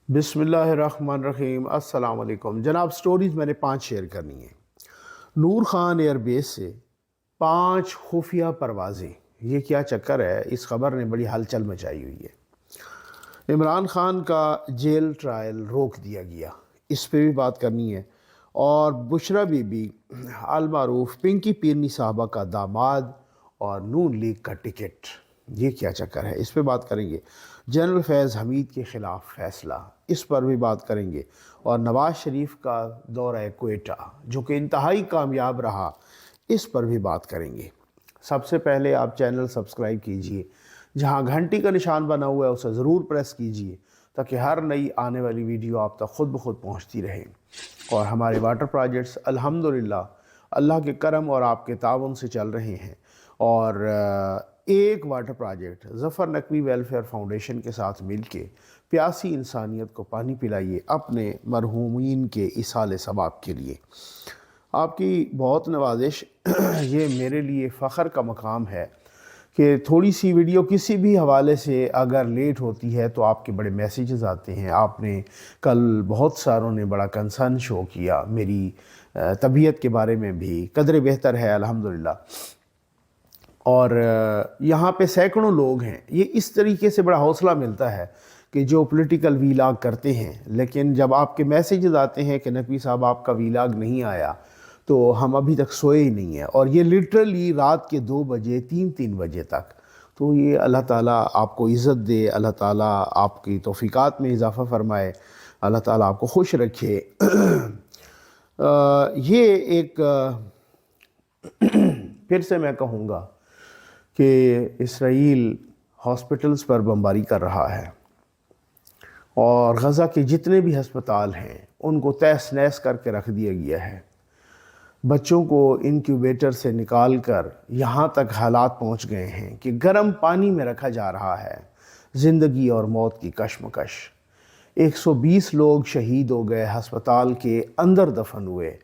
بسم اللہ الرحمن الرحیم۔ السلام علیکم جناب۔ سٹوریز میں نے 5 شیئر کرنی ہیں۔ نور خان ایئر بیس سے 5 خفیہ پروازیں، یہ کیا چکر ہے؟ اس خبر نے بڑی ہلچل مچائی ہوئی ہے۔ عمران خان کا جیل ٹرائل روک دیا گیا، اس پہ بھی بات کرنی ہے۔ اور بشرا بی بی المعروف پنکی پیرنی صاحبہ کا داماد اور نون لیگ کا ٹکٹ، یہ کیا چکر ہے؟ اس پہ بات کریں گے۔ جنرل فیض حمید کے خلاف فیصلہ، اس پر بھی بات کریں گے۔ اور نواز شریف کا دورہ کوئٹہ جو کہ انتہائی کامیاب رہا، اس پر بھی بات کریں گے۔ سب سے پہلے آپ چینل سبسکرائب کیجئے، جہاں گھنٹی کا نشان بنا ہوا ہے اسے ضرور پریس کیجئے تاکہ ہر نئی آنے والی ویڈیو آپ تک خود بخود پہنچتی رہے۔ اور ہمارے واٹر پروجیکٹس الحمدللہ اللہ کے کرم اور آپ کے تعاون سے چل رہے ہیں۔ اور ایک واٹر پروجیکٹ ظفر نقوی ویلفیئر فاؤنڈیشن کے ساتھ مل کے پیاسی انسانیت کو پانی پلائیے اپنے مرحومین کے ایصال ثواب کے لیے۔ آپ کی بہت نوازش، یہ میرے لیے فخر کا مقام ہے کہ تھوڑی سی ویڈیو کسی بھی حوالے سے اگر لیٹ ہوتی ہے تو آپ کے بڑے میسیجز آتے ہیں۔ آپ نے کل بہت ساروں نے بڑا کنسرن شو کیا، میری طبیعت کے بارے میں بھی قدر بہتر ہے الحمدللہ۔ اور یہاں پہ سینکڑوں لوگ ہیں، یہ اس طریقے سے بڑا حوصلہ ملتا ہے کہ جو پولیٹیکل ویلاگ کرتے ہیں، لیکن جب آپ کے میسیجز آتے ہیں کہ نقوی صاحب آپ کا ویلاگ نہیں آیا تو ہم ابھی تک سوئے ہی نہیں ہیں، اور یہ لٹرلی رات کے 2 بجے 3 بجے تک، تو یہ اللہ تعالیٰ آپ کو عزت دے، اللہ تعالیٰ آپ کی توفیقات میں اضافہ فرمائے، اللہ تعالیٰ آپ کو خوش رکھے۔ یہ ایک پھر سے میں کہوں گا کہ اسرائیل ہاسپٹلز پر بمباری کر رہا ہے، اور غزہ کے جتنے بھی ہسپتال ہیں ان کو تہس نہس کر کے رکھ دیا گیا ہے۔ بچوں کو انکیوبیٹر سے نکال کر یہاں تک حالات پہنچ گئے ہیں کہ گرم پانی میں رکھا جا رہا ہے۔ زندگی اور موت کی کشمکش۔ 120 لوگ شہید ہو گئے، ہسپتال کے اندر دفن ہوئے۔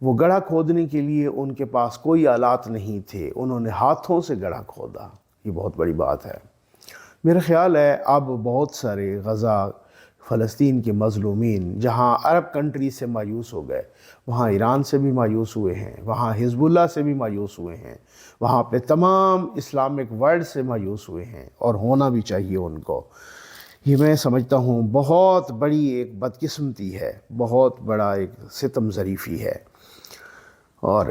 وہ گڑھا کھودنے کے لیے ان کے پاس کوئی آلات نہیں تھے، انہوں نے ہاتھوں سے گڑھا کھودا۔ یہ بہت بڑی بات ہے۔ میرا خیال ہے اب بہت سارے غزہ فلسطین کے مظلومین جہاں عرب کنٹری سے مایوس ہو گئے، وہاں ایران سے بھی مایوس ہوئے ہیں، وہاں حزب اللہ سے بھی مایوس ہوئے ہیں، وہاں پہ تمام اسلامک ورلڈ سے مایوس ہوئے ہیں، اور ہونا بھی چاہیے ان کو۔ یہ میں سمجھتا ہوں بہت بڑی ایک بدقسمتی ہے، بہت بڑا ایک ستم ظریفی ہے۔ اور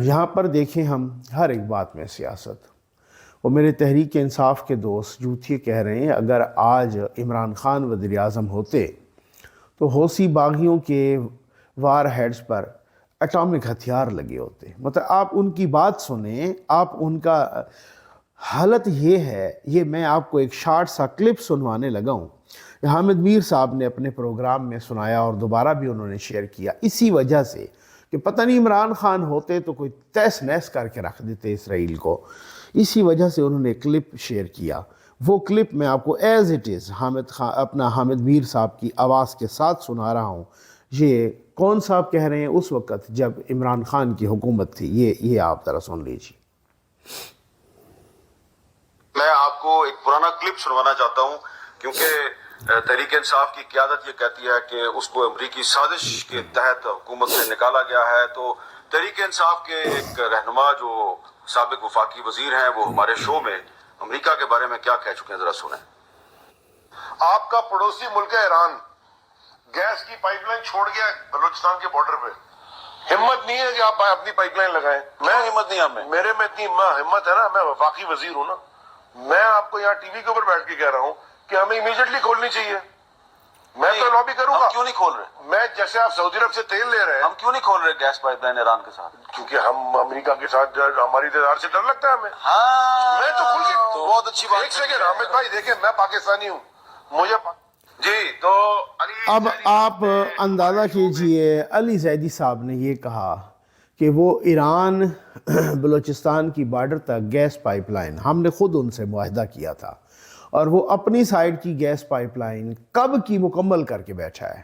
یہاں پر دیکھیں ہم ہر ایک بات میں سیاست، اور میرے تحریک انصاف کے دوست جھوٹیے کہہ رہے ہیں اگر آج عمران خان وزیر اعظم ہوتے تو حوثی باغیوں کے وار ہیڈز پر اٹامک ہتھیار لگے ہوتے۔ مطلب آپ ان کی بات سنیں، آپ ان کا حالت یہ ہے۔ یہ میں آپ کو ایک شارٹ سا کلپ سنوانے لگا ہوں، حامد میر صاحب نے اپنے پروگرام میں سنایا اور دوبارہ بھی انہوں نے شیئر کیا، اسی وجہ سے کہ پتہ نہیں عمران خان ہوتے تو کوئی تہس نہس کر کے رکھ دیتے اسرائیل کو، اسی وجہ سے انہوں نے کلپ شیئر کیا۔ وہ کلپ میں آپ کو ایز اٹ از حامد میر صاحب کی آواز کے ساتھ سنا رہا ہوں۔ یہ کون صاحب کہہ رہے ہیں اس وقت جب عمران خان کی حکومت تھی، یہ آپ ذرا سن لیجیے۔ میں آپ کو ایک پرانا کلپ سنوانا چاہتا ہوں، کیونکہ تحریک انصاف کی قیادت یہ کہتی ہے کہ اس کو امریکی سازش کے تحت حکومت سے نکالا گیا ہے۔ تو تحریک انصاف کے ایک رہنما جو سابق وفاقی وزیر ہیں، وہ ہمارے شو میں امریکہ کے بارے میں کیا کہہ چکے ہیں، ذرا سنیں۔ آپ کا پڑوسی ملک ہے ایران، گیس کی پائپ لائن چھوڑ گیا بلوچستان کے بارڈر پہ۔ ہمت نہیں ہے کہ آپ اپنی پائپ لائن لگائیں؟ میں ہمت نہیں، ہمیں میرے میں اتنی ہمت ہے نا، میں وفاقی وزیر ہوں نا، میں آپ کو یہاں ٹی وی کے اوپر بیٹھ کے کہہ رہا ہوں کہ ہمیں امیجیٹلی کھولنی چاہیے۔ میں تو لابی کروں گا۔ ہم کیوں نہیں کھول رہے؟ میں جیسے آپ سعودی عرب سے تیل لے رہے ہیں، ہم کیوں نہیں کھول رہے گیس پائپ لائن ایران کے ساتھ؟ کیونکہ ہم امریکہ کے ساتھ ہماری دیدار سے ڈر لگتا ہے ہمیں۔ ہاں، میں تو کھل کے تو بہت اچھی بات۔ ایک سیکنڈ حامد بھائی، دیکھیں میں پاکستانی ہوں، مجھے جی تو اب آپ اندازہ کیجئے علی زیدی صاحب نے یہ کہا کہ وہ ایران بلوچستان کی بارڈر تک گیس پائپ لائن، ہم نے خود ان سے معاہدہ کیا تھا، اور وہ اپنی سائیڈ کی گیس پائپ لائن کب کی مکمل کر کے بیٹھا ہے،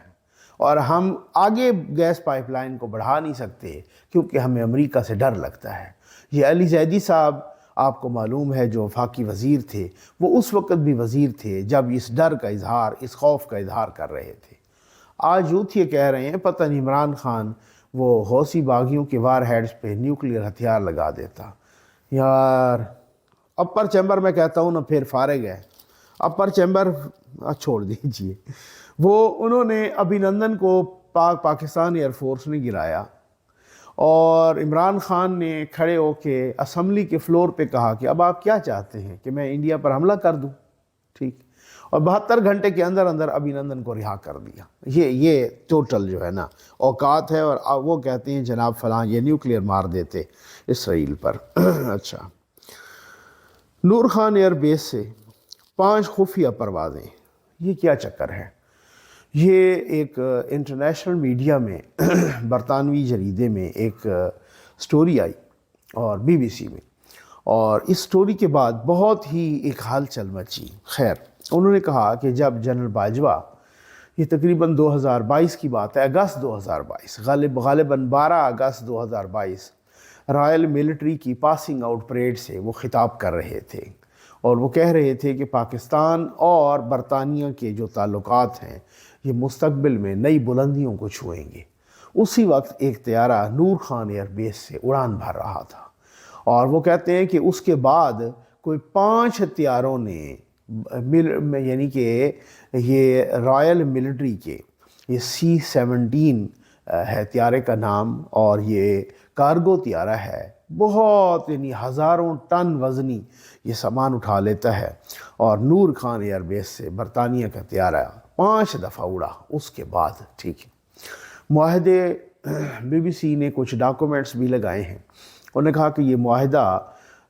اور ہم آگے گیس پائپ لائن کو بڑھا نہیں سکتے کیونکہ ہمیں امریکہ سے ڈر لگتا ہے۔ یہ علی زیدی صاحب آپ کو معلوم ہے جو وفاقی وزیر تھے وہ اس وقت بھی وزیر تھے جب اس ڈر کا اظہار، اس خوف کا اظہار کر رہے تھے۔ آج یوتھ یہ کہہ رہے ہیں پتہ نہیں عمران خان وہ حوثی باغیوں کے وار ہیڈز پہ نیوکلیئر ہتھیار لگا دیتا۔ یار اپر چیمبر میں کہتا ہوں نا پھر فارغ ہے، اپر چیمبر چھوڑ دیجئے۔ وہ انہوں نے ابھینندن کو پاکستان ایئر فورس نے گرایا، اور عمران خان نے کھڑے ہو کے اسمبلی کے فلور پہ کہا کہ اب آپ کیا چاہتے ہیں کہ میں انڈیا پر حملہ کر دوں؟ ٹھیک، اور 72 گھنٹے کے اندر اندر ابھینندن کو رہا کر دیا۔ یہ ٹوٹل جو ہے نا اوقات ہے، اور وہ کہتے ہیں جناب فلاں یہ نیوکلیئر مار دیتے اسرائیل پر۔ اچھا، نور خان ایئر بیس سے 5 خفیہ پروازیں، یہ کیا چکر ہے؟ یہ ایک انٹرنیشنل میڈیا میں برطانوی جریدے میں ایک سٹوری آئی اور BBC میں، اور اس سٹوری کے بعد بہت ہی ایک ہلچل مچی۔ خیر، انہوں نے کہا کہ جب جنرل باجوہ، یہ تقریباً 2022 کی بات ہے، اگست 2022، غالباً 12 اگست 2022، رائل ملٹری کی پاسنگ آؤٹ پریڈ سے وہ خطاب کر رہے تھے، اور وہ کہہ رہے تھے کہ پاکستان اور برطانیہ کے جو تعلقات ہیں یہ مستقبل میں نئی بلندیوں کو چھوئیں گے۔ اسی وقت ایک طیارہ نور خان ایئر بیس سے اڑان بھر رہا تھا، اور وہ کہتے ہیں کہ اس کے بعد کوئی 5 طیاروں نے یعنی کہ یہ رائل ملٹری کے یہ C-17 ہے طیارے کا نام، اور یہ کارگو طیارہ ہے، بہت یعنی ہزاروں ٹن وزنی یہ سامان اٹھا لیتا ہے، اور نور خان ایئر بیس سے برطانیہ کا طیارہ 5 دفعہ اڑا اس کے بعد۔ ٹھیک ہے، معاہدے BBC نے کچھ ڈاکومنٹس بھی لگائے ہیں، انہوں نے کہا کہ یہ معاہدہ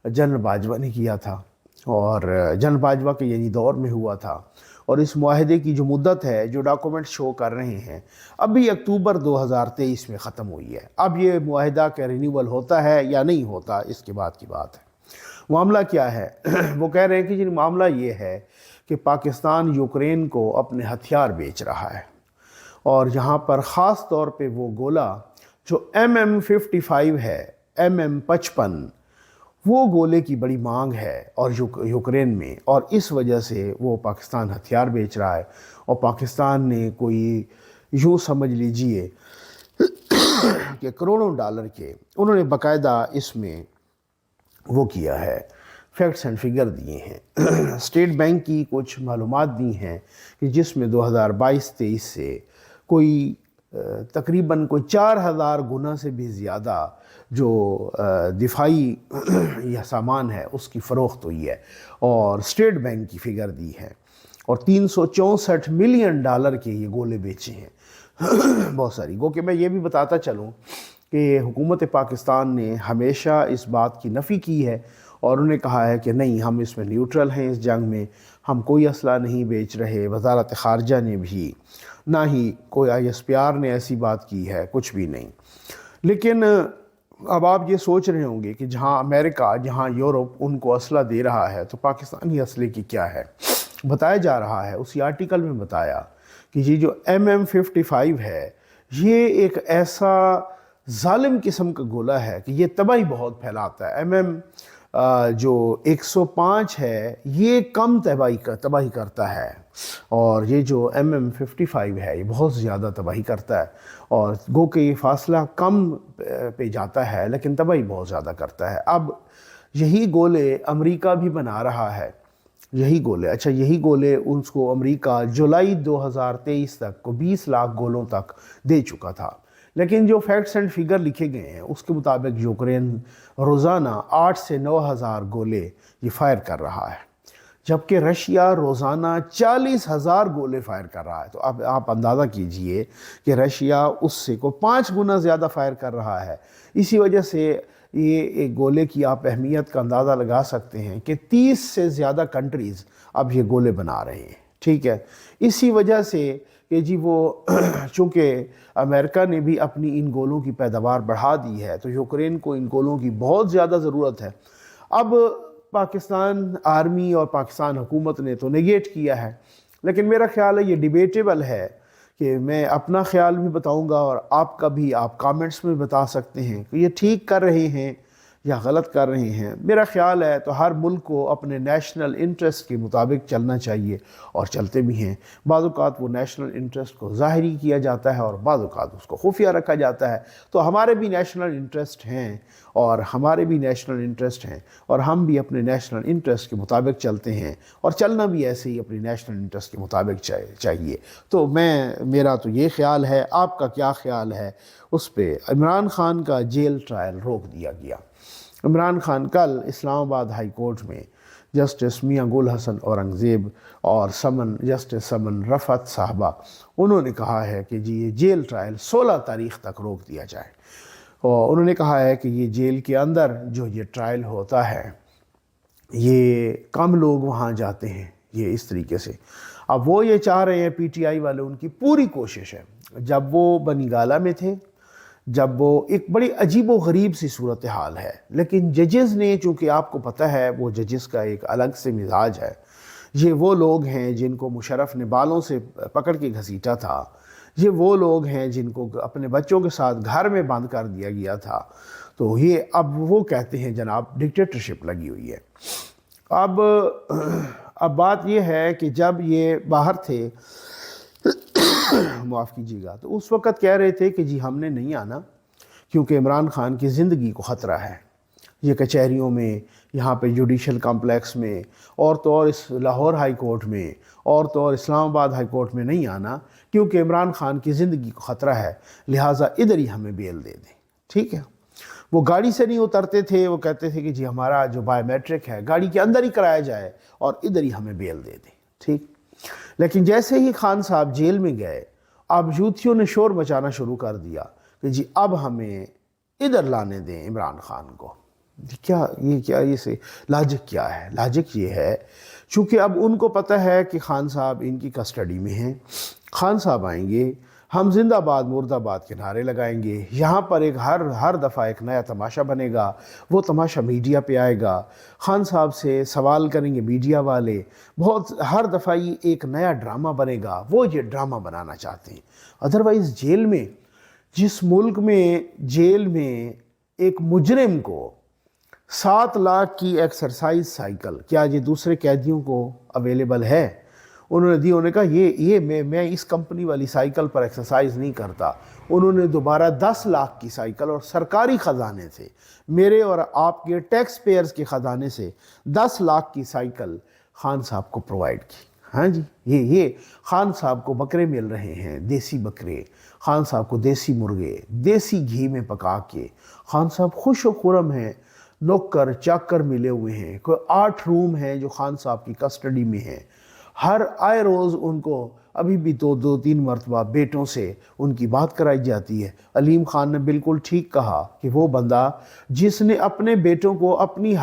جنرل باجوہ نے کیا تھا، اور جنرل باجوہ کے یعنی دور میں ہوا تھا، اور اس معاہدے کی جو مدت ہے جو ڈاکومنٹ شو کر رہے ہیں ابھی اکتوبر 2023 میں ختم ہوئی ہے۔ اب یہ معاہدہ کا رینیول ہوتا ہے یا نہیں ہوتا اس کے بعد کی بات ہے۔ معاملہ کیا ہے؟ وہ کہہ رہے ہیں کہ معاملہ یہ ہے کہ پاکستان یوکرین کو اپنے ہتھیار بیچ رہا ہے، اور یہاں پر خاص طور پہ وہ گولہ جو MM-55 ہے، MM-55، وہ گولے کی بڑی مانگ ہے اور یوکرین میں، اور اس وجہ سے وہ پاکستان ہتھیار بیچ رہا ہے، اور پاکستان نے کوئی یوں سمجھ لیجئے کہ کروڑوں ڈالر کے انہوں نے باقاعدہ اس میں وہ کیا ہے، فیکٹس اینڈ فگر دیے ہیں۔ اسٹیٹ بینک کی کچھ معلومات دی ہیں کہ جس میں 2022-23 سے کوئی تقریباً کوئی 4000 گنا سے بھی زیادہ جو دفاعی یا سامان ہے اس کی فروخت ہوئی ہے، اور اسٹیٹ بینک کی فگر دی ہے، اور 364 ملین ڈالر کے یہ گولے بیچے ہیں، بہت ساری۔ گو کہ میں یہ بھی بتاتا چلوں کہ حکومت پاکستان نے ہمیشہ اس بات کی نفی کی ہے، اور انہوں نے کہا ہے کہ نہیں، ہم اس میں نیوٹرل ہیں، اس جنگ میں ہم کوئی اسلحہ نہیں بیچ رہے۔ وزارت خارجہ نے بھی، نہ ہی کوئی ISPR نے ایسی بات کی ہے، کچھ بھی نہیں۔ لیکن اب آپ یہ سوچ رہے ہوں گے کہ جہاں امریکہ، جہاں یورپ ان کو اسلحہ دے رہا ہے تو پاکستانی اسلحے کی کیا ہے؟ بتایا جا رہا ہے، اسی آرٹیکل میں بتایا کہ یہ جو MM-55 ہے یہ ایک ایسا ظالم قسم کا گولہ ہے کہ یہ تباہی بہت پھیلاتا ہے۔ جو 105 ہے یہ کم تباہی کرتا ہے، اور یہ جو MM-55 ہے یہ بہت زیادہ تباہی کرتا ہے، اور گو کہ یہ فاصلہ کم پہ جاتا ہے لیکن تباہی بہت زیادہ کرتا ہے۔ اب یہی گولے امریکہ بھی بنا رہا ہے، یہی گولے، اچھا یہی گولے اس کو امریکہ جولائی 2023 تک کو 20 لاکھ گولوں تک دے چکا تھا، لیکن جو فیکٹس اینڈ فگر لکھے گئے ہیں اس کے مطابق یوکرین روزانہ 8 سے 9 ہزار گولے یہ فائر کر رہا ہے، جبکہ رشیا روزانہ 40,000 گولے فائر کر رہا ہے۔ تو اب آپ اندازہ کیجئے کہ رشیا اس سے کو 5 گنا زیادہ فائر کر رہا ہے۔ اسی وجہ سے یہ ایک گولے کی آپ اہمیت کا اندازہ لگا سکتے ہیں کہ 30 سے زیادہ کنٹریز اب یہ گولے بنا رہے ہیں، ٹھیک ہے۔ اسی وجہ سے کہ جی وہ چونکہ امریکہ نے بھی اپنی ان گولوں کی پیداوار بڑھا دی ہے تو یوکرین کو ان گولوں کی بہت زیادہ ضرورت ہے۔ اب پاکستان آرمی اور پاکستان حکومت نے تو نیگیٹ کیا ہے، لیکن میرا خیال ہے یہ ڈیبیٹیبل ہے، کہ میں اپنا خیال بھی بتاؤں گا اور آپ کا بھی آپ کامنٹس میں بتا سکتے ہیں کہ یہ ٹھیک کر رہے ہیں یا غلط کر رہے ہیں؟ میرا خیال ہے تو ہر ملک کو اپنے نیشنل انٹرسٹ کے مطابق چلنا چاہیے، اور چلتے بھی ہیں۔ بعض اوقات وہ نیشنل انٹرسٹ کو ظاہری کیا جاتا ہے اور بعض اوقات اس کو خفیہ رکھا جاتا ہے۔ تو ہمارے بھی نیشنل انٹرسٹ ہیں اور ہم بھی اپنے نیشنل انٹرسٹ کے مطابق چلتے ہیں، اور چلنا بھی ایسے ہی اپنے نیشنل انٹرسٹ کے مطابق چاہیے۔ تو میرا تو یہ خیال ہے، آپ کا کیا خیال ہے اس پہ؟ عمران خان کا جیل ٹرائل روک دیا گیا۔ عمران خان کل اسلام آباد ہائی کورٹ میں جسٹس میاں گل حسن اورنگزیب اور جسٹس سمن رفعت صاحبہ، انہوں نے کہا ہے کہ جی یہ جیل ٹرائل 16 تاریخ تک روک دیا جائے، اور انہوں نے کہا ہے کہ یہ جیل کے اندر جو یہ ٹرائل ہوتا ہے یہ کم لوگ وہاں جاتے ہیں، یہ اس طریقے سے۔ اب وہ یہ چاہ رہے ہیں، پی ٹی آئی والے، ان کی پوری کوشش ہے، جب وہ بنی گالہ میں تھے، جب وہ ایک بڑی عجیب و غریب سی صورتحال ہے، لیکن ججز نے، چونکہ آپ کو پتہ ہے وہ ججز کا ایک الگ سے مزاج ہے، یہ وہ لوگ ہیں جن کو مشرف نے بالوں سے پکڑ کے گھسیٹا تھا، یہ وہ لوگ ہیں جن کو اپنے بچوں کے ساتھ گھر میں بند کر دیا گیا تھا، تو یہ اب وہ کہتے ہیں جناب ڈکٹیٹرشپ لگی ہوئی ہے۔ اب بات یہ ہے کہ جب یہ باہر تھے، معاف کیجیے گا، تو اس وقت کہہ رہے تھے کہ جی ہم نے نہیں آنا کیونکہ عمران خان کی زندگی کو خطرہ ہے، یہ کچہریوں میں، یہاں پہ جوڈیشل کمپلیکس میں، اور تو اور اس لاہور ہائی کورٹ میں، اور تو اور اسلام آباد ہائی کورٹ میں نہیں آنا کیونکہ عمران خان کی زندگی کو خطرہ ہے، لہٰذا ادھر ہی ہمیں بیل دے دیں۔ ٹھیک ہے، وہ گاڑی سے نہیں اترتے تھے، وہ کہتے تھے کہ جی ہمارا جو بایو میٹرک ہے گاڑی کے اندر ہی کرایا جائے اور ادھر ہی ہمیں بیل دے دیں۔ ٹھیک، لیکن جیسے ہی خان صاحب جیل میں گئے، اب یوتھیوں نے شور مچانا شروع کر دیا کہ جی اب ہمیں ادھر لانے دیں عمران خان کو۔ یہ سے لاجک کیا ہے؟ لاجک یہ ہے چونکہ اب ان کو پتہ ہے کہ خان صاحب ان کی کسٹڈی میں ہیں، خان صاحب آئیں گے، ہم زندہ آباد مرد آباد کے نعرے لگائیں گے، یہاں پر ایک ہر دفعہ ایک نیا تماشا بنے گا، وہ تماشا میڈیا پہ آئے گا، خان صاحب سے سوال کریں گے میڈیا والے، ہر دفعہ یہ ایک نیا ڈرامہ بنے گا، وہ یہ ڈرامہ بنانا چاہتے ہیں۔ ادروائز جیل میں، جس ملک میں جیل میں ایک مجرم کو 7 لاکھ کی ایکسرسائز سائیکل، کیا یہ دوسرے قیدیوں کو اویلیبل ہے؟ انہوں نے کہا یہ میں اس کمپنی والی سائیکل پر ایکسرسائز نہیں کرتا۔ انہوں نے دوبارہ 10 لاکھ کی سائیکل، اور سرکاری خزانے سے، میرے اور آپ کے ٹیکس پیئرز کے خزانے سے 10 لاکھ کی سائیکل خان صاحب کو پرووائڈ کی۔ ہاں جی، یہ خان صاحب کو بکرے مل رہے ہیں، دیسی بکرے، خان صاحب کو دیسی مرغے، دیسی گھی میں پکا کے، خان صاحب خوش و خرم ہیں، نوکر چاکر ملے ہوئے ہیں، کوئی 8 روم ہیں جو خان صاحب کی کسٹڈی میں ہیں، ہر آئے روز ان کو ابھی بھی 2-3 مرتبہ بیٹوں سے ان کی بات کرائی جاتی ہے۔ علیم خان نے بالکل ٹھیک کہا کہ وہ بندہ جس نے اپنے بیٹوں کو اپنی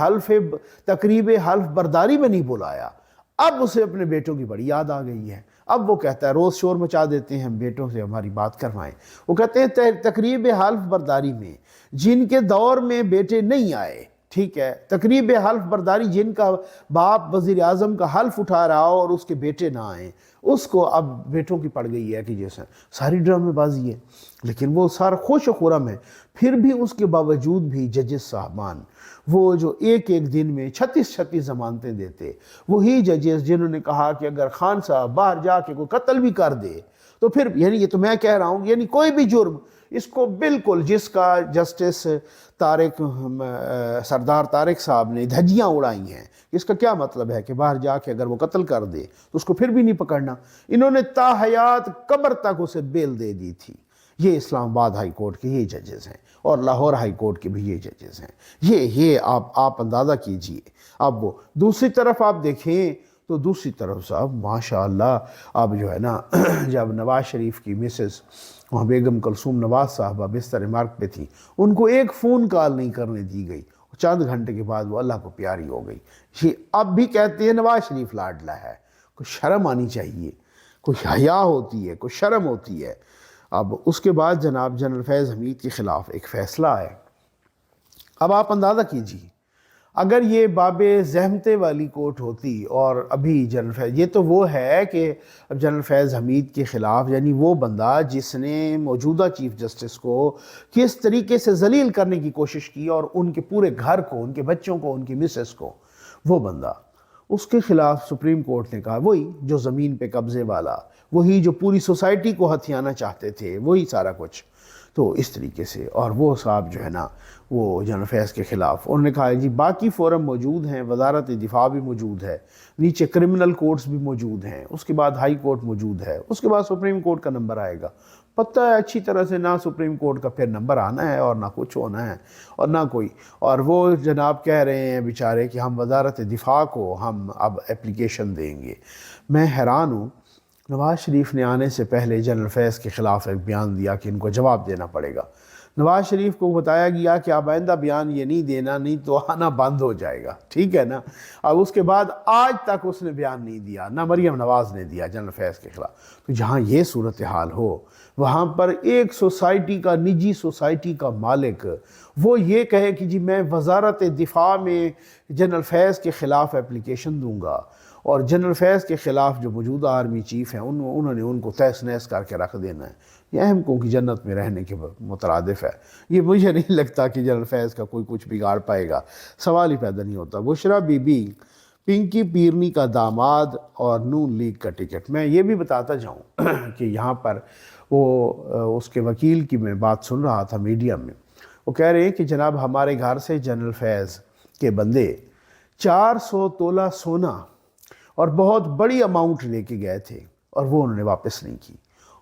تقریب حلف برداری میں نہیں بلایا، اب اسے اپنے بیٹوں کی بڑی یاد آ گئی ہے۔ اب وہ کہتا ہے، روز شور مچا دیتے ہیں ہم بیٹوں سے ہماری بات کروائیں، وہ کہتے ہیں تقریب حلف برداری میں جن کے دور میں بیٹے نہیں آئے، ٹھیک ہے، تقریب حلف برداری جن کا باپ وزیر اعظم کا حلف اٹھا رہا ہو اور اس کے بیٹے نہ آئیں، اس کو اب بیٹوں کی پڑ گئی ہے کہ جیسے ساری ڈرامے بازی ہے، لیکن وہ سارا خوش و خرم ہے۔ پھر بھی اس کے باوجود بھی ججز صاحبان، وہ جو ایک دن میں 36 ضمانتیں دیتے، وہی ججز جنہوں نے کہا کہ اگر خان صاحب باہر جا کے کوئی قتل بھی کر دے تو پھر، یعنی یہ تو میں کہہ رہا ہوں، یعنی کوئی بھی جرم اس کو بالکل، جس کا جسٹس سردار طارق صاحب نے دھجیاں اڑائی ہیں، اس کا کیا مطلب ہے کہ باہر جا کے اگر وہ قتل کر دے تو اس کو پھر بھی نہیں پکڑنا؟ انہوں نے تا حیات قبر تک اسے بیل دے دی تھی۔ یہ اسلام آباد ہائی کورٹ کے یہ ججز ہیں، اور لاہور ہائی کورٹ کے بھی یہ ججز ہیں۔ یہ آپ اندازہ کیجئے۔ اب وہ دوسری طرف آپ دیکھیں تو دوسری طرف صاحب ماشاءاللہ، اب جو ہے نا، جب نواز شریف کی مسز وہاں بیگم کلثوم نواز صاحبہ بستر مرگ پہ تھی، ان کو ایک فون کال نہیں کرنے دی گئی، چند گھنٹے کے بعد وہ اللہ کو پیاری ہو گئی۔ یہ اب بھی کہتے ہیں نواز شریف لاڈلا ہے، کوئی شرم آنی چاہیے، کوئی حیا ہوتی ہے، کوئی شرم ہوتی ہے۔ اب اس کے بعد جناب جنرل فیض حمید کے خلاف ایک فیصلہ ہے۔ اب آپ اندازہ کیجیے، اگر یہ باب زحمتے والی کوٹ ہوتی اور ابھی جنرل فیض، یہ تو وہ ہے کہ اب جنرل فیض حمید کے خلاف، یعنی وہ بندہ جس نے موجودہ چیف جسٹس کو کس طریقے سے ذلیل کرنے کی کوشش کی اور ان کے پورے گھر کو، ان کے بچوں کو، ان کی مسز کو، وہ بندہ، اس کے خلاف سپریم کورٹ نے کہا وہی جو زمین پہ قبضے والا، وہی جو پوری سوسائٹی کو ہتھیانا چاہتے تھے، وہی سارا کچھ. تو اس طریقے سے، اور وہ صاحب جو ہے نا وہ جنرل فیض کے خلاف انہوں نے کہا جی باقی فورم موجود ہیں، وزارت دفاع بھی موجود ہے، نیچے کرمنل کورٹس بھی موجود ہیں، اس کے بعد ہائی کورٹ موجود ہے، اس کے بعد سپریم کورٹ کا نمبر آئے گا. پتہ ہے اچھی طرح سے، نہ سپریم کورٹ کا پھر نمبر آنا ہے اور نہ کچھ ہونا ہے اور نہ کوئی. اور وہ جناب کہہ رہے ہیں بیچارے کہ ہم وزارت دفاع کو ہم اب اپلیکیشن دیں گے. میں حیران ہوں، نواز شریف نے آنے سے پہلے جنرل فیض کے خلاف ایک بیان دیا کہ ان کو جواب دینا پڑے گا. نواز شریف کو بتایا گیا کہ آپ آئندہ بیان یہ نہیں دینا، نہیں تو آنا بند ہو جائے گا، ٹھیک ہے نا. اب اس کے بعد آج تک اس نے بیان نہیں دیا، نہ مریم نواز نے دیا جنرل فیض کے خلاف. تو جہاں یہ صورتحال ہو، وہاں پر ایک سوسائٹی کا، نجی سوسائٹی کا مالک وہ یہ کہے کہ جی میں وزارت دفاع میں جنرل فیض کے خلاف اپلیکیشن دوں گا، اور جنرل فیض کے خلاف جو موجودہ آرمی چیف ہیں انہوں نے ان کو تہس نہس کر کے رکھ دینا ہے. یہ اہم کو کی جنت میں رہنے کے مترادف ہے. یہ مجھے نہیں لگتا کہ جنرل فیض کا کوئی کچھ بگاڑ پائے گا، سوال ہی پیدا نہیں ہوتا. بشرا بی بی پنکی پیرنی کا داماد اور نون لیگ کا ٹکٹ. میں یہ بھی بتاتا جاؤں کہ یہاں پر وہ اس کے وکیل کی میں بات سن رہا تھا میڈیا میں، وہ کہہ رہے ہیں کہ جناب ہمارے گھر سے جنرل فیض کے بندے 400 تولہ سونا اور بہت بڑی اماؤنٹ لے کے گئے تھے، اور وہ انہوں نے واپس نہیں کی،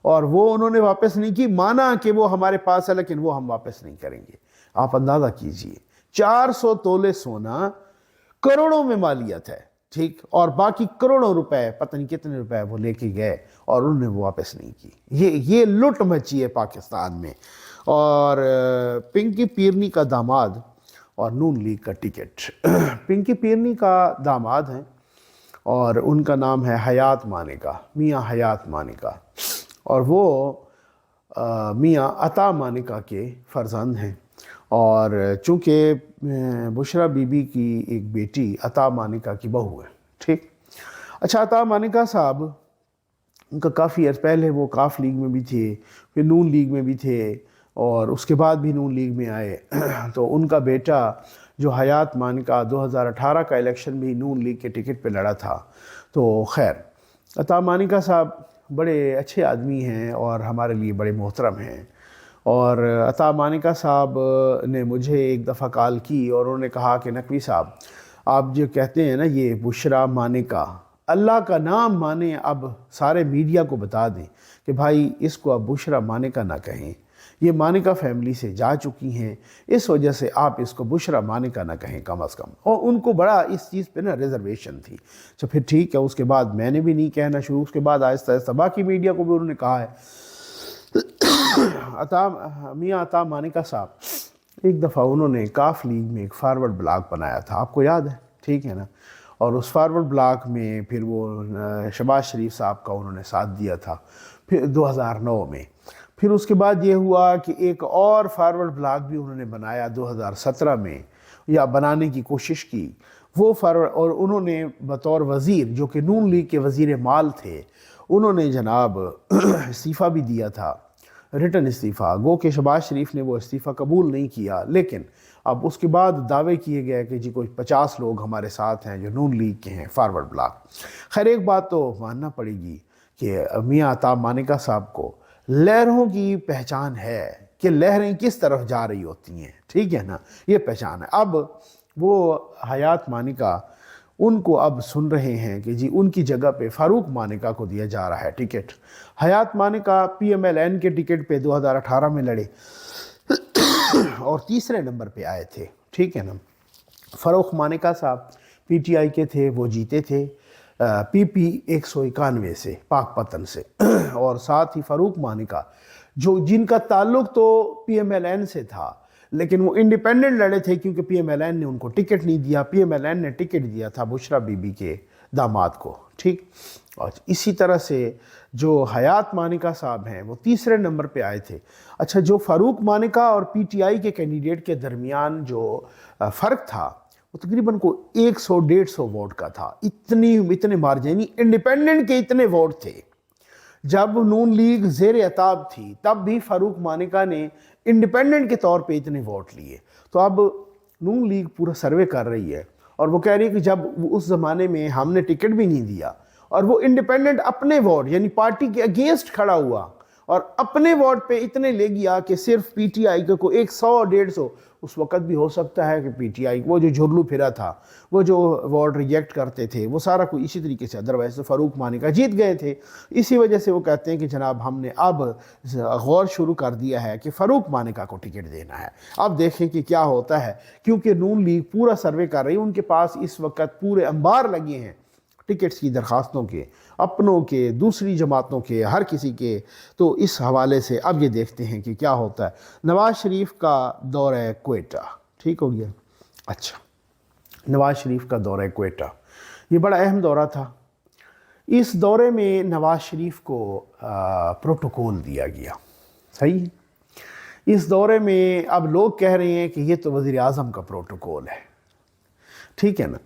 اور وہ انہوں نے واپس نہیں کی، مانا کہ وہ ہمارے پاس ہے لیکن وہ ہم واپس نہیں کریں گے. آپ اندازہ کیجئے 400 تولے سونا، کروڑوں میں مالیت ہے، ٹھیک، اور باقی کروڑوں روپے، پتہ نہیں کتنے روپے وہ لے کے گئے اور انہوں نے وہ واپس نہیں کی. یہ لٹ مچی ہے پاکستان میں. اور پنکی پیرنی کا داماد اور نون لیگ کا ٹکٹ. پنکی پیرنی کا داماد ہیں اور ان کا نام ہے حیات مانیکا، میاں حیات مانیکا، اور وہ میاں عطا مانیکا کے فرزند ہیں. اور چونکہ بشرا بی بی کی ایک بیٹی عطا مانیکا کی بہو ہے، ٹھیک. اچھا، عطا مانیکا صاحب ان کا کافی عرصہ پہلے وہ کاف لیگ میں بھی تھے، پھر نون لیگ میں بھی تھے، اور اس کے بعد بھی نون لیگ میں آئے. تو ان کا بیٹا جو حیات مانیکا 2018 کا الیکشن بھی نون لیگ کے ٹکٹ پہ لڑا تھا. تو خیر، عطا مانیکا صاحب بڑے اچھے آدمی ہیں اور ہمارے لیے بڑے محترم ہیں. اور عطا مانیکا صاحب نے مجھے ایک دفعہ کال کی اور انہوں نے کہا کہ نقوی صاحب آپ جو کہتے ہیں نا یہ بشرا مانیکا، اللہ کا نام مانیں، اب سارے میڈیا کو بتا دیں کہ بھائی اس کو اب بشرا مانیکا نہ کہیں، یہ مانیکا فیملی سے جا چکی ہیں، اس وجہ سے آپ اس کو بشرا مانیکا نہ کہیں کم از کم. اور ان کو بڑا اس چیز پہ نا ریزرویشن تھی. اچھا پھر ٹھیک ہے، اس کے بعد میں نے بھی نہیں کہنا شروع، اس کے بعد آہستہ آہستہ باقی میڈیا کو بھی انہوں نے کہا ہے. میاں عطا مانیکا صاحب ایک دفعہ انہوں نے کاف لیگ میں ایک فارورڈ بلاگ بنایا تھا، آپ کو یاد ہے، ٹھیک ہے نا. اور اس فارورڈ بلاگ میں پھر وہ شہباز شریف صاحب کا انہوں نے ساتھ دیا تھا پھر 2009 میں. پھر اس کے بعد یہ ہوا کہ ایک اور فارورڈ بلاگ بھی انہوں نے بنایا 2017 میں، یا بنانے کی کوشش کی وہ فارورڈ. اور انہوں نے بطور وزیر، جو کہ نون لیگ کے وزیر مال تھے، انہوں نے جناب استعفیٰ بھی دیا تھا، ریٹن استعفیٰ. گو کہ شہباز شریف نے وہ استعفیٰ قبول نہیں کیا، لیکن اب اس کے بعد دعوے کیے گئے کہ جی کوئی 50 لوگ ہمارے ساتھ ہیں جو نون لیگ کے ہیں، فارورڈ بلاگ. خیر ایک بات تو ماننا پڑے گی کہ میاں عطا مانیکا صاحب کو لہروں کی پہچان ہے کہ لہریں کس طرف جا رہی ہوتی ہیں، ٹھیک ہے نا، یہ پہچان ہے. اب وہ حیات مانیکا ان کو اب سن رہے ہیں کہ جی ان کی جگہ پہ فاروق مانیکا کو دیا جا رہا ہے ticket. Hayat Manika P M L N کے ٹکٹ پہ 2018 میں لڑے اور تیسرے نمبر پہ آئے تھے، ٹھیک ہے نا. فاروق مانیکا صاحب پی ٹی آئی کے تھے، وہ جیتے تھے پی پی 191 سے، پاک پتن سے. اور ساتھ ہی فاروق مانیکا جن کا تعلق تو پی ایم ایل این سے تھا، لیکن وہ انڈیپینڈنٹ لڑے تھے کیونکہ پی ایم ایل این نے ان کو ٹکٹ نہیں دیا. پی ایم ایل این نے ٹکٹ دیا تھا بشرا بی بی کے داماد کو، ٹھیک. اور اسی طرح سے جو حیات مانیکا صاحب ہیں وہ تیسرے نمبر پہ آئے تھے. اچھا، جو فاروق مانیکا اور پی ٹی آئی کے کینڈیڈیٹ کے درمیان جو فرق تھا وہ تقریباً کو 100-150 ووٹ کا تھا، اتنے مارجن، یعنی انڈیپینڈنٹ کے اتنے ووٹ تھے۔ جب نون لیگ زیر عتاب تھی تب بھی فاروق مانیکا نے انڈیپینڈنٹ کے طور پہ اتنے ووٹ لیے۔ تو اب نون لیگ پورا سروے کر رہی ہے اور وہ کہہ رہی ہے کہ جب اس زمانے میں ہم نے ٹکٹ بھی نہیں دیا اور وہ انڈیپینڈنٹ اپنے ووٹ یعنی پارٹی کے اگینسٹ کھڑا ہوا اور اپنے ووٹ پہ اتنے لے گیا کہ صرف پی ٹی آئی کو 100-150، اس وقت بھی ہو سکتا ہے کہ پی ٹی آئی وہ جو جھرلو پھرا تھا، وہ جو ووٹ ریجیکٹ کرتے تھے، وہ سارا کوئی اسی طریقے سے، ادروائز تو فاروق مانیکا جیت گئے تھے۔ اسی وجہ سے وہ کہتے ہیں کہ جناب ہم نے اب غور شروع کر دیا ہے کہ فاروق مانیکا کو ٹکٹ دینا ہے۔ اب دیکھیں کہ کیا ہوتا ہے، کیونکہ نون لیگ پورا سروے کر رہی ہے، ان کے پاس اس وقت پورے انبار لگے ہیں ٹکٹس کی درخواستوں کے، اپنوں کے، دوسری جماعتوں کے، ہر کسی کے۔ تو اس حوالے سے اب یہ دیکھتے ہیں کہ کیا ہوتا ہے۔ نواز شریف کا دورہ کوئٹہ، ٹھیک ہو گیا؟ اچھا، نواز شریف کا دورہ کوئٹہ یہ بڑا اہم دورہ تھا۔ اس دورے میں نواز شریف کو پروٹوکول دیا گیا، صحیح؟ اس دورے میں اب لوگ کہہ رہے ہیں کہ یہ تو وزیر اعظم کا پروٹوکول ہے، ٹھیک ہے نا؟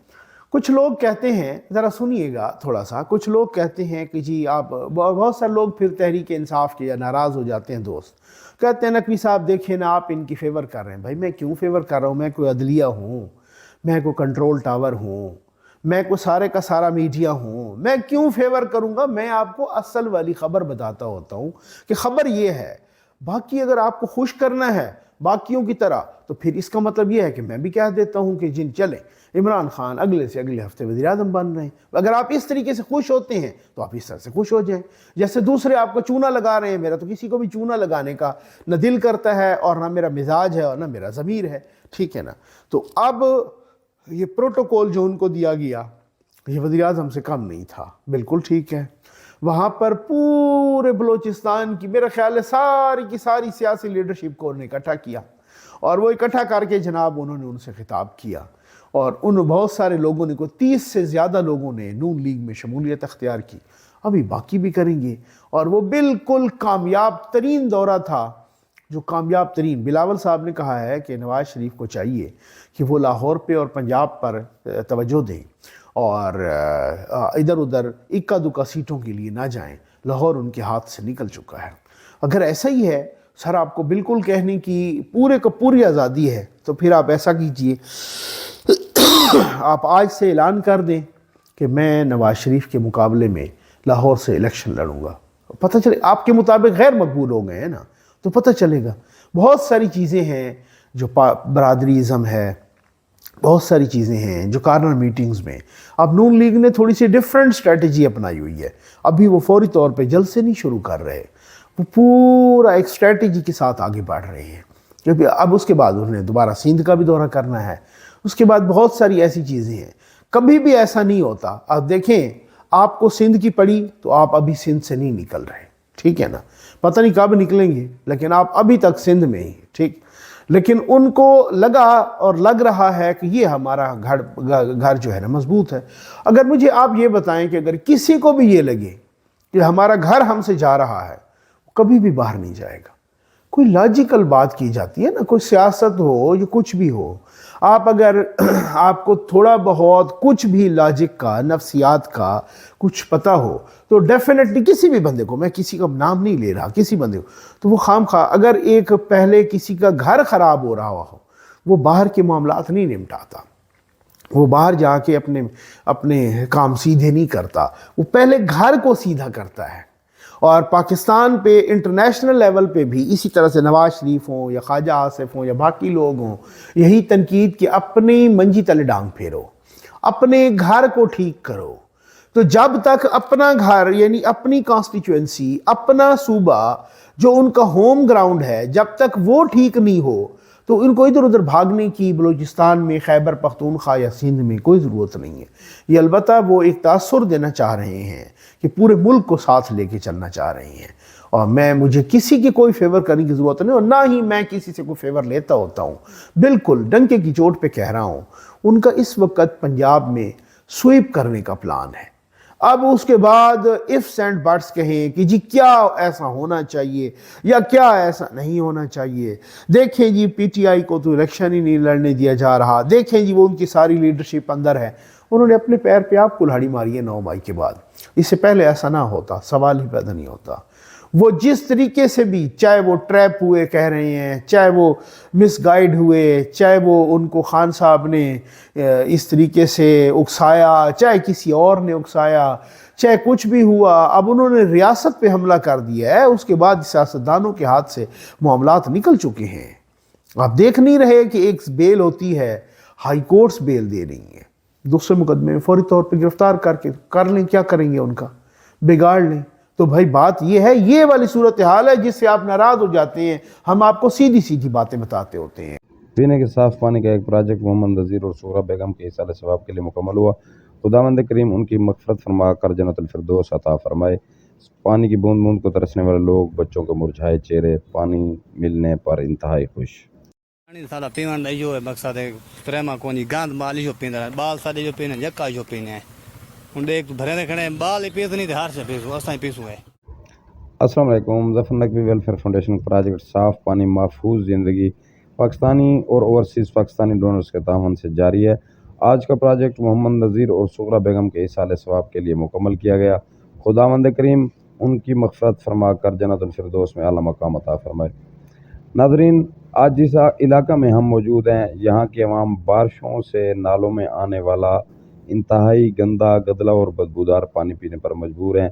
کچھ لوگ کہتے ہیں، ذرا سنیے گا تھوڑا سا، کچھ لوگ کہتے ہیں کہ جی آپ، بہت سارے لوگ پھر تحریک انصاف کے ناراض ہو جاتے ہیں، دوست کہتے ہیں نقوی صاحب دیکھیں نا، آپ ان کی فیور کر رہے ہیں۔ بھائی میں کیوں فیور کر رہا ہوں؟ میں کوئی عدلیہ ہوں، میں کوئی کنٹرول ٹاور ہوں، میں کوئی سارے کا سارا میڈیا ہوں، میں کیوں فیور کروں گا؟ میں آپ کو اصل والی خبر بتاتا ہوتا ہوں کہ خبر یہ ہے۔ باقی اگر آپ کو خوش کرنا ہے باقیوں کی طرح تو پھر اس کا مطلب یہ ہے کہ میں بھی کہہ دیتا ہوں کہ جن چلیں عمران خان اگلے سے اگلے ہفتے وزیر اعظم بن رہے ہیں۔ اگر آپ اس طریقے سے خوش ہوتے ہیں تو آپ اس طرح سے خوش ہو جائیں، جیسے دوسرے آپ کو چونا لگا رہے ہیں۔ میرا تو کسی کو بھی چونا لگانے کا نہ دل کرتا ہے اور نہ میرا مزاج ہے اور نہ میرا ضمیر ہے، ٹھیک ہے نا؟ تو اب یہ پروٹوکول جو ان کو دیا گیا یہ وزیر اعظم سے کم نہیں تھا، بالکل ٹھیک ہے۔ وہاں پر پورے بلوچستان کی میرا خیال ہے ساری کی ساری سیاسی لیڈرشپ کو انہوں نے اکٹھا کیا اور وہ اکٹھا کر کے جناب انہوں نے ان سے خطاب کیا، اور ان بہت سارے لوگوں نے، کو 30 سے زیادہ لوگوں نے نون لیگ میں شمولیت اختیار کی، ابھی باقی بھی کریں گے۔ اور وہ بالکل کامیاب ترین دورہ تھا، جو کامیاب ترین۔ بلاول صاحب نے کہا ہے کہ نواز شریف کو چاہیے کہ وہ لاہور پہ اور پنجاب پر توجہ دیں اور ادھر ادھر اکا دکا سیٹوں کے لیے نہ جائیں، لاہور ان کے ہاتھ سے نکل چکا ہے۔ اگر ایسا ہی ہے سر، آپ کو بالکل کہنے کی پورے کو پوری آزادی ہے، تو پھر آپ ایسا کیجئے، آپ آج سے اعلان کر دیں کہ میں نواز شریف کے مقابلے میں لاہور سے الیکشن لڑوں گا۔ پتہ چلے آپ کے مطابق غیر مقبول ہو گئے ہیں نا، تو پتہ چلے گا۔ بہت ساری چیزیں ہیں جو برادری ازم ہے، بہت ساری چیزیں ہیں جو کارنر میٹنگز میں اب نون لیگ نے تھوڑی سی ڈیفرنٹ اسٹریٹجی اپنائی ہوئی ہے۔ ابھی وہ فوری طور پہ جلد سے نہیں شروع کر رہے، وہ پورا ایک اسٹریٹجی کے ساتھ آگے بڑھ رہے ہیں، کیونکہ اب اس کے بعد انہوں نے دوبارہ سندھ کا بھی دورہ کرنا ہے، اس کے بعد بہت ساری ایسی چیزیں ہیں۔ کبھی بھی ایسا نہیں ہوتا، آپ دیکھیں آپ کو سندھ کی پڑی تو آپ ابھی سندھ سے نہیں نکل رہے، ٹھیک ہے نا؟ پتہ نہیں کب نکلیں گے، لیکن آپ ابھی تک سندھ میں ہی، ٹھیک۔ لیکن ان کو لگا اور لگ رہا ہے کہ یہ ہمارا گھر جو ہے نا مضبوط ہے۔ اگر مجھے آپ یہ بتائیں کہ اگر کسی کو بھی یہ لگے کہ ہمارا گھر ہم سے جا رہا ہے، کبھی بھی باہر نہیں جائے گا۔ کوئی لاجیکل بات کی جاتی ہے نا، کوئی سیاست ہو یا کچھ بھی ہو، آپ اگر آپ کو تھوڑا بہت کچھ بھی لاجک کا، نفسیات کا کچھ پتہ ہو تو ڈیفینیٹلی کسی بھی بندے کو، میں کسی کا نام نہیں لے رہا، کسی بندے کو، تو وہ خام خواہ اگر ایک پہلے کسی کا گھر خراب ہو رہا ہو، وہ باہر کے معاملات نہیں نمٹاتا، وہ باہر جا کے اپنے کام سیدھے نہیں کرتا، وہ پہلے گھر کو سیدھا کرتا ہے۔ اور پاکستان پہ انٹرنیشنل لیول پہ بھی اسی طرح سے نواز شریف ہوں یا خواجہ آصف ہوں یا باقی لوگ ہوں، یہی تنقید کہ اپنی منجی تلے ڈانگ پھیرو، اپنے گھر کو ٹھیک کرو۔ تو جب تک اپنا گھر یعنی اپنی کانسٹیچوئنسی، اپنا صوبہ جو ان کا ہوم گراؤنڈ ہے، جب تک وہ ٹھیک نہیں ہو تو ان کو ادھر ادھر بھاگنے کی بلوچستان میں، خیبر پختونخوا یا سندھ میں کوئی ضرورت نہیں ہے۔ یہ البتہ وہ ایک تاثر دینا چاہ رہے ہیں کہ پورے ملک کو ساتھ لے کے چلنا چاہ رہے ہیں، اور مجھے کسی کی کوئی فیور کرنے کی ضرورت نہیں، اور نہ ہی میں کسی سے کوئی فیور لیتا ہوتا ہوں۔ بالکل ڈنکے کی چوٹ پہ کہہ رہا ہوں، ان کا اس وقت پنجاب میں سویپ کرنے کا پلان ہے۔ اب اس کے بعد ifs اینڈ بٹس کہیں کہ جی کیا ایسا ہونا چاہیے یا کیا ایسا نہیں ہونا چاہیے. دیکھیں جی پی ٹی آئی کو تو الیکشن ہی نہیں لڑنے دیا جا رہا. دیکھیں جی وہ ان کی ساری لیڈرشپ اندر ہے. انہوں نے اپنے پیر پہ آپ کلہاڑی ماری ہے 9 مئی کے بعد. اس سے پہلے ایسا نہ ہوتا, سوال ہی پیدا نہیں ہوتا. وہ جس طریقے سے بھی, چاہے وہ ٹریپ ہوئے کہہ رہے ہیں, چاہے وہ مس گائیڈ ہوئے, چاہے وہ ان کو خان صاحب نے اس طریقے سے اکسایا, چاہے کسی اور نے اکسایا, چاہے کچھ بھی ہوا, اب انہوں نے ریاست پہ حملہ کر دیا ہے. اس کے بعد سیاستدانوں کے ہاتھ سے معاملات نکل چکے ہیں. آپ دیکھ نہیں رہے کہ ایک بیل ہوتی ہے, ہائی کورٹس بیل دے رہی ہیں, دوسرے مقدمے میں فوری طور پہ گرفتار کر لیں. کیا کریں گے, ان کا بگاڑ لیں. تو بھائی بات یہ ہے, یہ والی صورتحال ہے جس سے آپ ناراض ہو جاتے ہیں. ہم آپ کو سیدھی سیدھی باتیں بتاتے ہوتے ہیں. پینے کے صاف پانی کا ایک پروجیکٹ محمد نذیر اور سغرا بیگم کے ایصال ثواب کے لیے مکمل ہوا. خداوند کریم ان کی مغفرت فرما کر جنت الفردوس عطا فرمائے. پانی کی بوند بوند کو ترسنے والے لوگ, بچوں کے مرجھائے چہرے پانی ملنے پر انتہائی خوش. پانی سارا پیون دا جو ہے مقصد ہے, پریما کونی گند مال جو پیندا, بال سارے جو پینے جکا جو پینے. ہن ایک بھرے نے کھڑے بال ہی پیس نہیں تے ہر سے پیسو اساں پیسو ہے. السلام علیکم. ظفر نقوی ویلفیئر فاؤنڈیشن پروجیکٹ صاف پانی محفوظ زندگی پاکستانی اور اوورسیز پاکستانی ڈونرز کے تعاون سے جاری ہے. آج کا پروجیکٹ محمد نذیر اور سغرا بیگم کے ایصال ثواب کے لیے مکمل کیا گیا. خداوند کریم ان کی مغفرت فرما کر جنت الفردوس میں اعلیٰ مقام عطا فرمائے. ناظرین, آج جس علاقہ میں ہم موجود ہیں, یہاں کی عوام بارشوں سے نالوں میں آنے والا انتہائی گندا, گدلا اور بدبودار پانی پینے پر مجبور ہیں,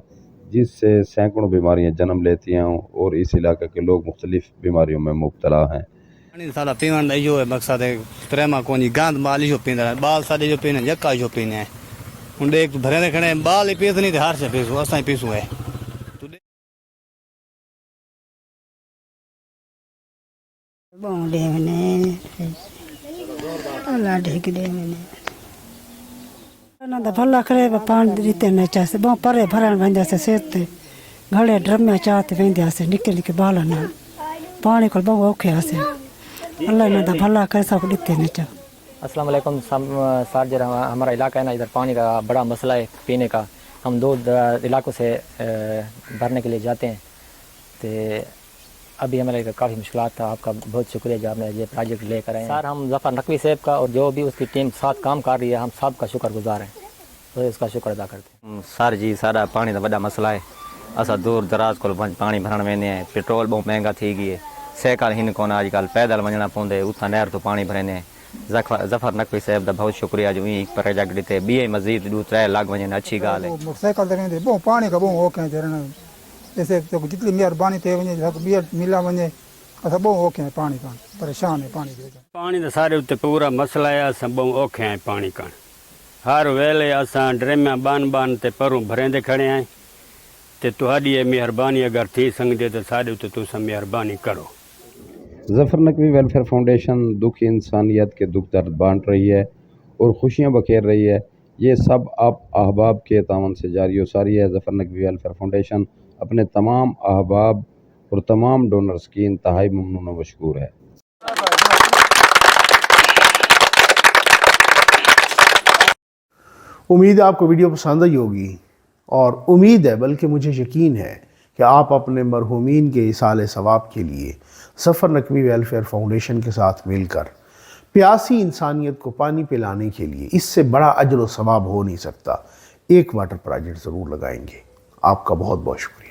جس سے سینکڑوں بیماریاں جنم لیتی ہیں اور اس علاقے کے لوگ مختلف بیماریوں میں مبتلا ہیں. پانی سارا پیون دا جو ہے مقصد ہے, پریما کونی گند مال جو پیندا, بال سارے جو پینے جکا جو پینے. ہن ایک بھرے نے کھڑے بال ہی پیس نہیں تے ہر سے پیسو اساں پیسو ہے. بونڈے میں اللہ ڈھک دے میں نہ بھلا کرے پانی دیتے نہ چاہے بہت پرے بھرن وندے سے سیتے گھڑے ڈرم میں چاہتے وندے سے نکل کے بالا نہ پانی کو بہت اوکھے سے اللہ نہ بھلا کرے سب دیتے نہ چاہے. السلام علیکم سر. جرا ہمارا علاقہ ہے نا, ادھر پانی کا بڑا مسئلہ ہے پینے کا. ہم 2 علاقوں سے بھرنے کے لیے جاتے ہیں, تو ابھی ہمارے کافی مشکلات تھا. آپ کا بہت شکریہ جو آپ نے یہ پروجیکٹ لے کر آئے. سر ہم ظفر نقوی صاحب کا اور جو بھی اس کی ٹیم ساتھ کام کر رہی ہے, ہم سب کا شکر گزار ہیں, تو اس کا شکر ادا کرتے ہیں. سر جی سارا پانی کا بڑا مسئلہ ہے. اسا دور دراز کو پانی بھرن ویندے ہیں. پیٹرول بہت مہنگا تھی گئی ہے. سائیکل ہن کون اج کل پیدل ونجنا پوندے, اتھا نہر تو پانی بھرنے. ظفر نقوی صاحب دا بہت شکریہ جو یہ پروجیکٹ دیتے. بی مزید 2-3 لاکھ ونجن اچھی گال ہے. موٹر سائیکل تے ویندے بہت پانی کا بہت اوکھے چرنا, جیسے جتنی مہربانی تے ونجے بیا ملا ونجے اسا بہت اوکھے ہیں پانی کا, پریشان ہے پانی کے. پانی دا سارے اتنے پورا مسئلہ ہے. اساں بہت اوکھے ہیں پانی کا. ہر ویلے اساں ڈرمیاں بان تے پروں بھریندے کھڑے ہیں. تے تہاڈی مہربانی اگر تھی سکدے تے سارے تے تساں مہربانی کرو. ظفر نقوی ویلفیئر فاؤنڈیشن دکھی انسانیت کے دکھ درد بانٹ رہی ہے اور خوشیاں بکھیر رہی ہے. یہ سب آپ احباب کے تعاون سے جاری و ساری ہے. ظفر نقوی ویلفیئر فاؤنڈیشن اپنے تمام احباب اور تمام ڈونرز کی انتہائی ممنون و مشکور ہے. امید ہے آپ کو ویڈیو پسند آئی ہوگی, اور امید ہے بلکہ مجھے یقین ہے کہ آپ اپنے مرحومین کے ایصال ثواب کے لیے ظفر نقوی ویلفیئر فاؤنڈیشن کے ساتھ مل کر پیاسی انسانیت کو پانی پلانے کے لیے, اس سے بڑا اجر و ثواب ہو نہیں سکتا, ایک واٹر پروجیکٹ ضرور لگائیں گے. آپ کا بہت بہت شکریہ.